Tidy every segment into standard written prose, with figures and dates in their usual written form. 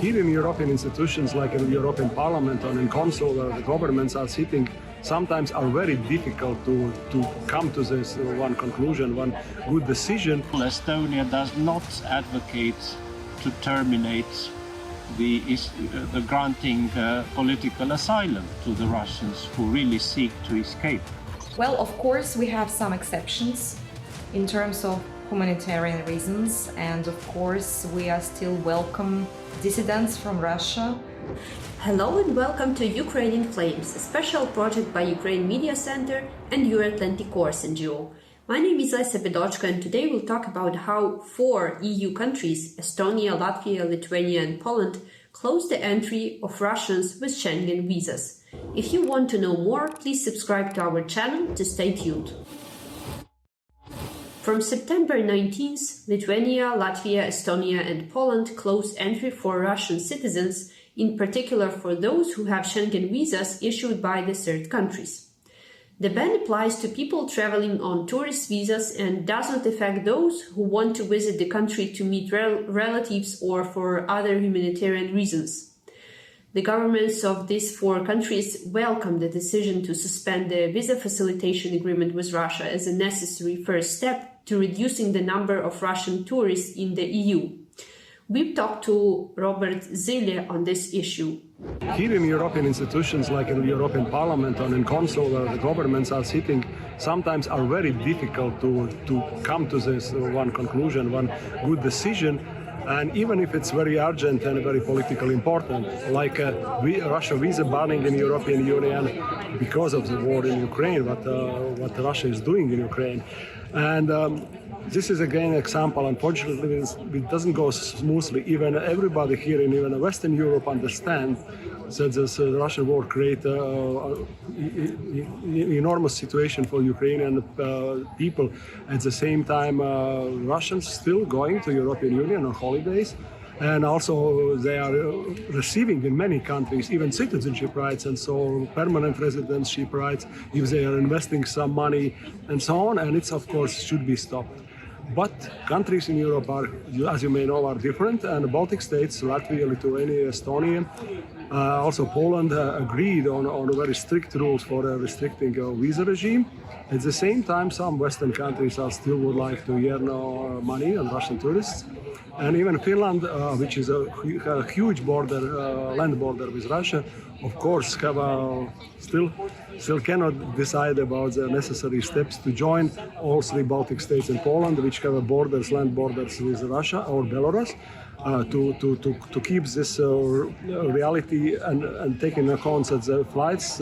Here in European institutions like in the European Parliament or in Council, where the governments are sitting, sometimes are very difficult to come to this one conclusion, one good decision. Estonia does not advocate to terminate the granting political asylum to the Russians who really seek to escape. Well, of course, we have some exceptions in terms of humanitarian reasons, and of course, we are still welcome dissidents from Russia. Hello and welcome to Ukrainian Flames, a special project by Ukraine Media Center and Euro-Atlantic Course NGO. My name is Zīle, and today we'll talk about how 4 EU countries, Estonia, Latvia, Lithuania and Poland, closed the entry of Russians with Schengen visas. If you want to know more, please subscribe to our channel to stay tuned. From September 19th, Lithuania, Latvia, Estonia and Poland closed entry for Russian citizens, in particular for those who have Schengen visas issued by the third countries. The ban applies to people traveling on tourist visas and doesn't affect those who want to visit the country to meet relatives or for other humanitarian reasons. The governments of these 4 countries welcome the decision to suspend the visa facilitation agreement with Russia as a necessary first step to reducing the number of Russian tourists in the EU. We've talked to Robert Zīle on this issue. Here in European institutions like in the European Parliament or in Council, where the governments are sitting, sometimes are very difficult to come to this one conclusion, one good decision. And even if it's very urgent and very politically important, like Russia visa banning in the European Union because of the war in Ukraine, what Russia is doing in Ukraine. And this is again an example. Unfortunately, it doesn't go smoothly. Even everybody here in even Western Europe understands that this Russian war creates an enormous situation for Ukrainian people. At the same time, Russians still going to European Union on holidays. And also they are receiving in many countries even citizenship rights and so permanent residency rights if they are investing some money and so on. And it's of course should be stopped. But countries in Europe are, as you may know, are different, and the Baltic states, Latvia, Lithuania, Estonia, also Poland agreed on very strict rules for restricting a visa regime. At the same time, some Western countries still would like to earn money on Russian tourists. And even Finland, which is a huge border, land border with Russia, of course, have still cannot decide about the necessary steps to join all 3 Baltic states and Poland, which have land borders with Russia or Belarus, to keep this reality and take into account that the flights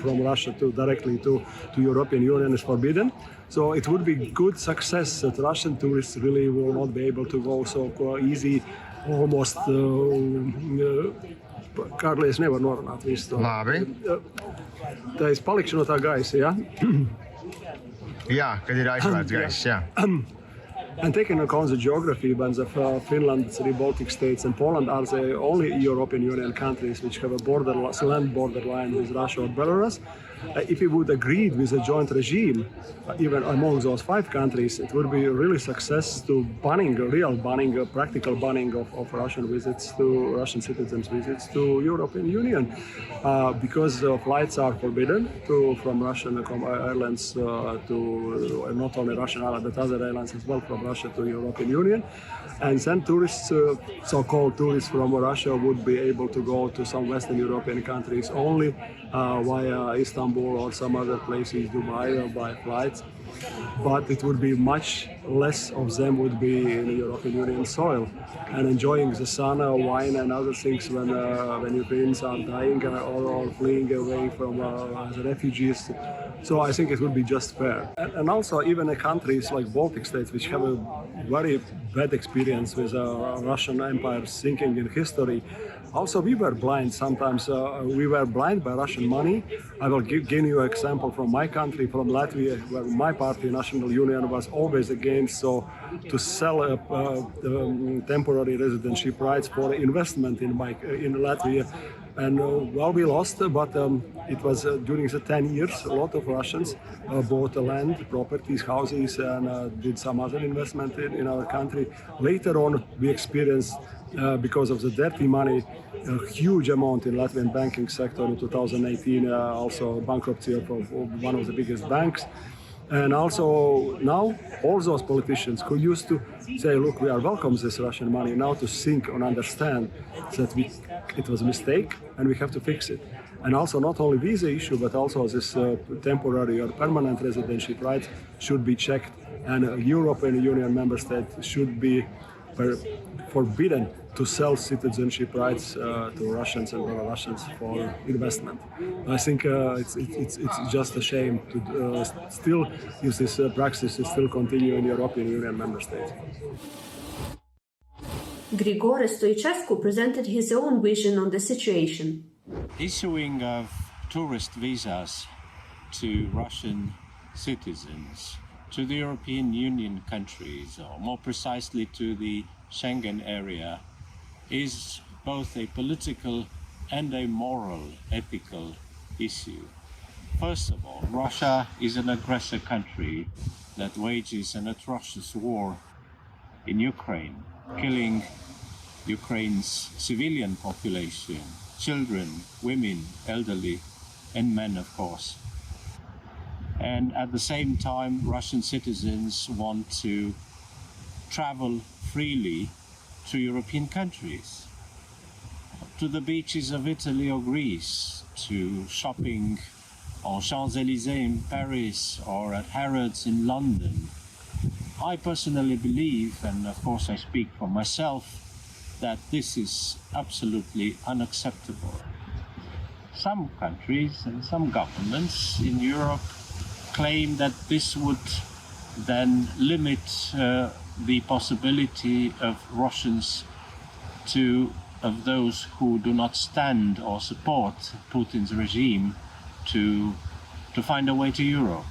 from Russia directly to European Union is forbidden. So it would be good success that Russian tourists really will not be able to go so easy, almost. Kārli, es nevaru norunāt visu to. Labi. Tā es palikšu no tā gaisa, ja? Jā, kad ir aizvērts gaiss, jā. And taking into account the geography, when Finland, 3 Baltic states and Poland are the only European Union countries which have a land borderline with Russia or Belarus, if we would agree with a joint regime, even among those 5 countries, it would be really success to practical banning of Russian visits to Russian citizens' visits to European Union, because flights are forbidden from Russian airlines to not only Russian airlines but other airlines as well from Russia to European Union, and then tourists, so-called tourists from Russia, would be able to go to some Western European countries only via Istanbul or some other places, Dubai, or by flights. But it would be much less of them would be in the European Union soil and enjoying the sun, wine and other things when Ukrainians are dying or fleeing away from as refugees. So I think it would be just fair. And also even countries like Baltic states, which have a very bad experience with Russian Empire sinking in history, also we were blind sometimes. We were blind by Russian money. I will give you an example from my country, from Latvia, where my party, National Union, was always against to sell temporary residentship rights for investment in Latvia And well, we lost, but it was during the 10 years, a lot of Russians bought land, properties, houses, and did some other investment in our country. Later on, we experienced, because of the dirty money, a huge amount in Latvian banking sector in 2018, also bankruptcy of one of the biggest banks. And also now, all those politicians who used to say, look, we are welcome this Russian money, now to think and understand that it was a mistake and we have to fix it. And also not only visa issue, but also this temporary or permanent residency rights should be checked. And European Union member states should be forbidden to sell citizenship rights to Russians and Belarusians for investment. I think it's just a shame to still use this practice to still continue in European Union member states. Grigore Stoicescu presented his own vision on the situation. Issuing of tourist visas to Russian citizens, to the European Union countries, or more precisely to the Schengen area, is both a political and a moral, ethical issue. First of all, Russia is an aggressor country that wages an atrocious war in Ukraine, killing Ukraine's civilian population, children, women, elderly, and men, of course. And at the same time, Russian citizens want to travel freely to European countries, to the beaches of Italy or Greece, to shopping on Champs-Élysées in Paris or at Harrods in London. I personally believe, and of course I speak for myself, that this is absolutely unacceptable. Some countries and some governments in Europe claim that this would then limit the possibility of Russians of those who do not stand or support Putin's regime to find a way to Europe,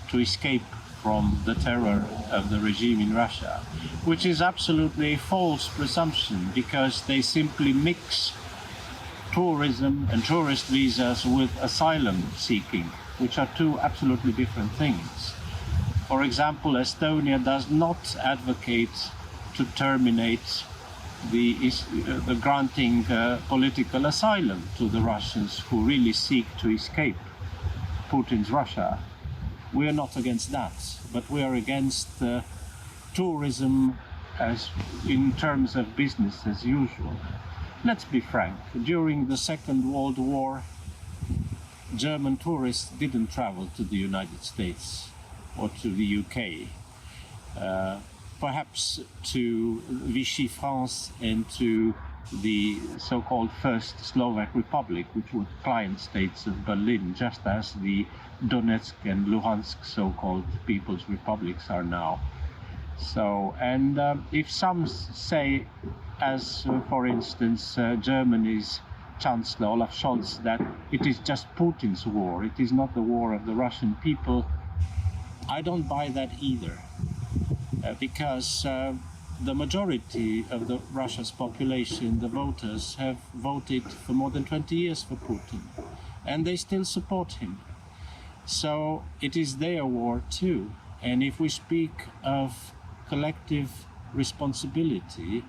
to escape from the terror of the regime in Russia, which is absolutely a false presumption, because they simply mix tourism and tourist visas with asylum seeking, which are two absolutely different things. For example, Estonia does not advocate to terminate the granting political asylum to the Russians who really seek to escape Putin's Russia. We are not against that, but we are against tourism as in terms of business as usual. Let's be frank, during the Second World War, German tourists didn't travel to the United States or to the UK, perhaps to Vichy France and to the so-called First Slovak Republic, which were client states of Berlin, just as the Donetsk and Luhansk so-called People's Republics are now. So, and if some say, as for instance Germany's Chancellor Olaf Scholz, that it is just Putin's war, it is not the war of the Russian people, I don't buy that either, because the majority of Russia's population, the voters, have voted for more than 20 years for Putin, and they still support him. So it is their war too. And if we speak of collective responsibility,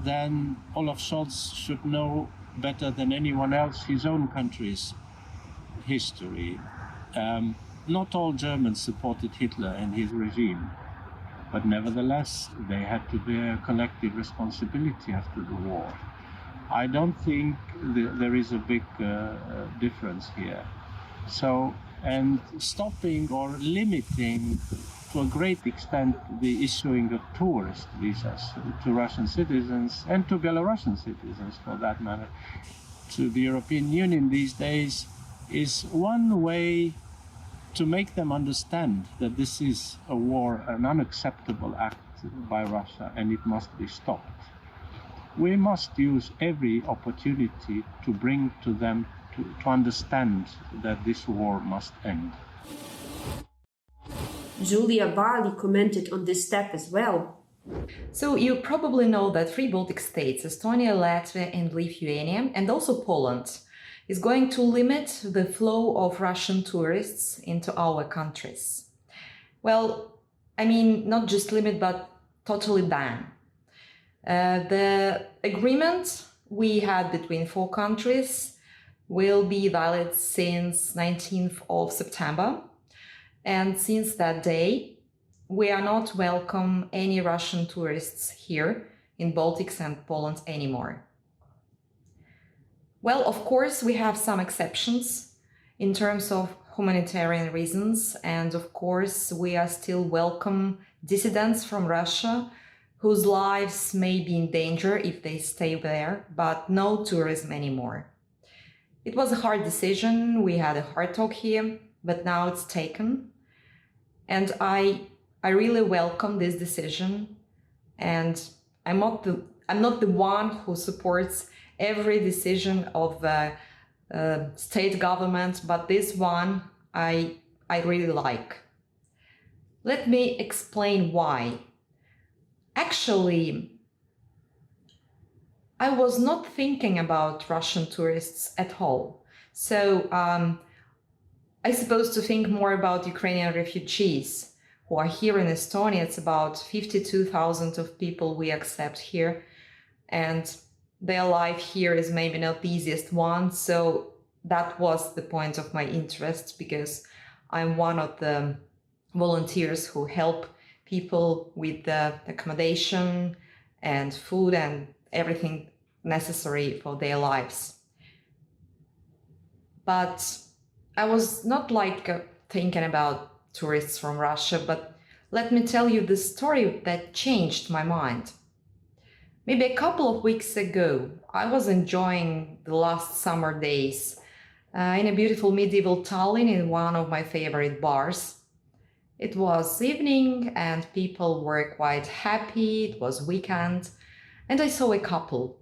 then Olaf Scholz should know better than anyone else his own country's history. Not all Germans supported Hitler and his regime, but nevertheless they had to bear collective responsibility after the war. I don't think there is a big difference here. So, and stopping or limiting to a great extent the issuing of tourist visas to Russian citizens and to Belarusian citizens for that matter to the European Union these days is one way to make them understand that this is a war, an unacceptable act by Russia, and it must be stopped. We must use every opportunity to bring to them to understand that this war must end. Julia Bali commented on this step as well. So you probably know that three Baltic states, Estonia, Latvia and Lithuania, and also Poland, is going to limit the flow of Russian tourists into our countries. Well, I mean, not just limit, but totally ban. The agreement we had between 4 countries will be valid since 19th of September. And since that day, we are not welcome any Russian tourists here in Baltics and Poland anymore. Well, of course, we have some exceptions in terms of humanitarian reasons. And of course, we are still welcome dissidents from Russia whose lives may be in danger if they stay there, but no tourism anymore. It was a hard decision. We had a hard talk here, but now it's taken. And I really welcome this decision. And I'm not the one who supports every decision of the state government, but this one I really like. Let me explain why. Actually, I was not thinking about Russian tourists at all. So I supposed to think more about Ukrainian refugees who are here in Estonia. It's about 52,000 of people we accept here. And their life here is maybe not the easiest one. So that was the point of my interest, because I'm one of the volunteers who help people with the accommodation and food and everything necessary for their lives. But I was not thinking about tourists from Russia, but let me tell you the story that changed my mind. Maybe a couple of weeks ago, I was enjoying the last summer days in a beautiful medieval Tallinn in one of my favorite bars. It was evening and people were quite happy. It was weekend. And I saw a couple.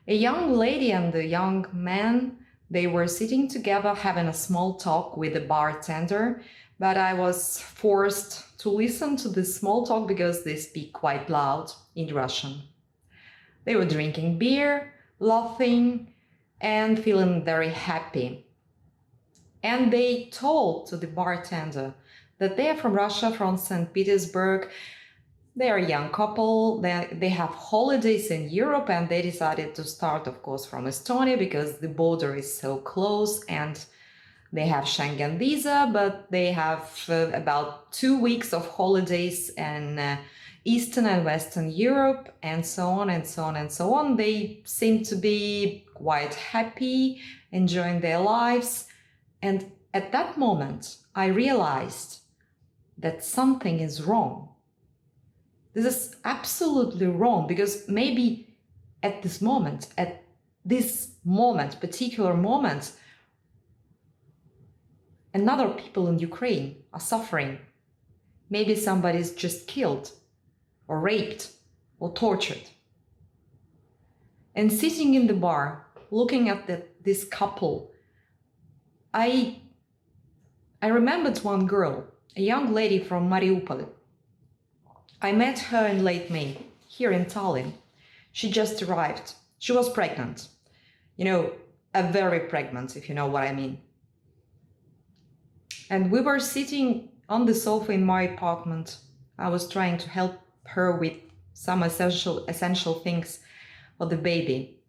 A young lady and a young man, they were sitting together having a small talk with the bartender, but I was forced to listen to this small talk because they speak quite loud in Russian. They were drinking beer, laughing, and feeling very happy. And they told to the bartender that they are from Russia, from St. Petersburg. They are a young couple, they have holidays in Europe, and they decided to start, of course, from Estonia because the border is so close and they have Schengen visa, but they have about 2 weeks of holidays in Eastern and Western Europe, and so on and so on and so on. They seem to be quite happy, enjoying their lives. And at that moment, I realized that something is wrong. This is absolutely wrong, because maybe at this moment, particular moment, another people in Ukraine are suffering. Maybe somebody's just killed or raped or tortured. And sitting in the bar, looking at this couple, I remembered one girl, a young lady from Mariupol. I met her in late May, here in Tallinn. She just arrived. She was pregnant. A very pregnant, if you know what I mean. And we were sitting on the sofa in my apartment. I was trying to help her with some essential things for the baby.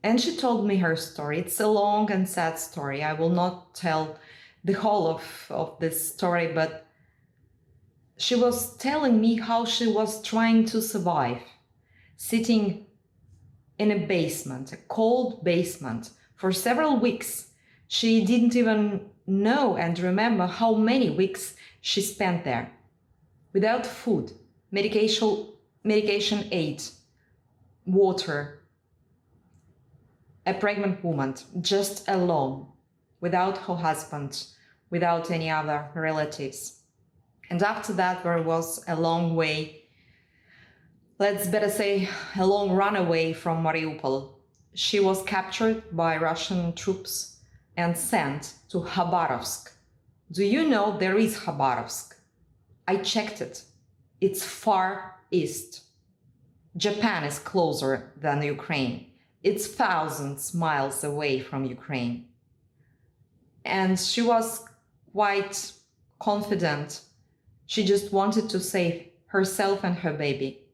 And she told me her story. It's a long and sad story. I will not tell the whole of this story, but she was telling me how she was trying to survive, sitting in a basement, a cold basement, for several weeks. She didn't even know and remember how many weeks she spent there, without food, medication aid, water. A pregnant woman, just alone, without her husband, without any other relatives. And after that, there was a long way, let's better say a long run away from Mariupol. She was captured by Russian troops and sent to Khabarovsk. Do you know there is Khabarovsk? I checked it. It's far east. Japan is closer than Ukraine. It's thousands miles away from Ukraine. And she was quite confident. She just wanted to save herself and her baby.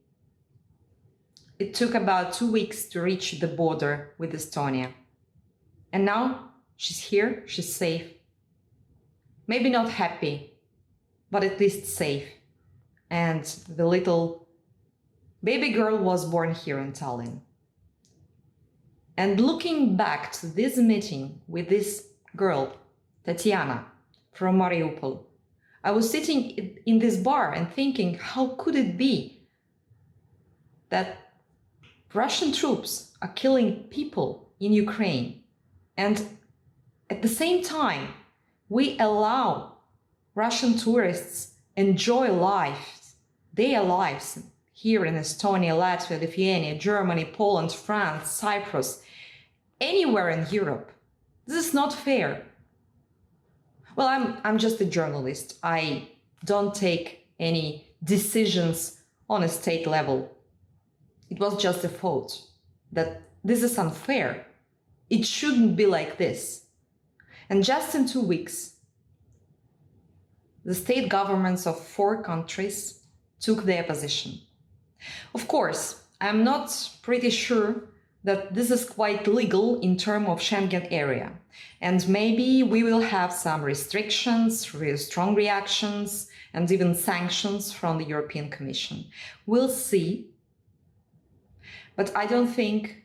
It took about 2 weeks to reach the border with Estonia. And now she's here, she's safe. Maybe not happy, but at least safe. And the little baby girl was born here in Tallinn. And looking back to this meeting with this girl, Tatiana, from Mariupol, I was sitting in this bar and thinking, how could it be that Russian troops are killing people in Ukraine, and at the same time, we allow Russian tourists enjoy life, their lives here in Estonia, Latvia, Lithuania, Germany, Poland, France, Cyprus, anywhere in Europe. This is not fair. Well, I'm just a journalist. I don't take any decisions on a state level. It was just a thought that this is unfair. It shouldn't be like this. And just in 2 weeks, the state governments of 4 countries took their position. Of course, I'm not pretty sure that this is quite legal in terms of Schengen area. And maybe we will have some restrictions, real strong reactions, and even sanctions from the European Commission. We'll see. But I don't think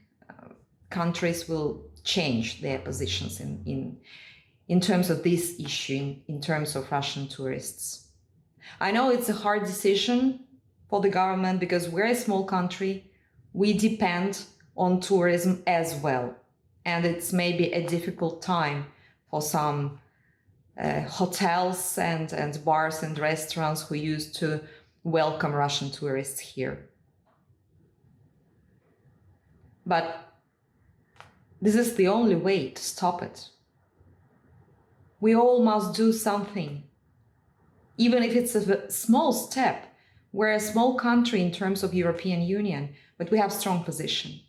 countries will change their positions in terms of this issue, in terms of Russian tourists. I know it's a hard decision for the government because we're a small country. We depend on tourism as well. And it's maybe a difficult time for some hotels and bars and restaurants who used to welcome Russian tourists here. But this is the only way to stop it. We all must do something. Even if it's a small step, we're a small country in terms of European Union, but we have strong position.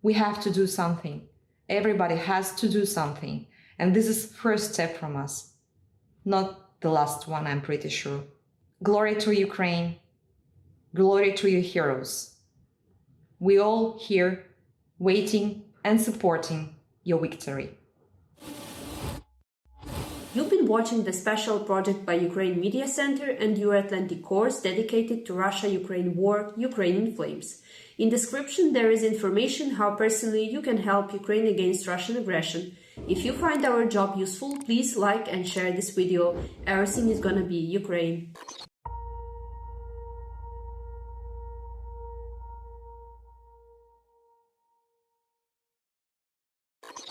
We have to do something. Everybody has to do something. And this is the first step from us. Not the last one, I'm pretty sure. Glory to Ukraine. Glory to your heroes. We all here waiting and supporting your victory. You've been watching the special project by Ukraine Media Center and Euro-Atlantic course dedicated to Russia-Ukraine war, Ukraine in Flames. In description there is information how personally you can help Ukraine against Russian aggression. If you find our job useful, please like and share this video. Everything is gonna be Ukraine.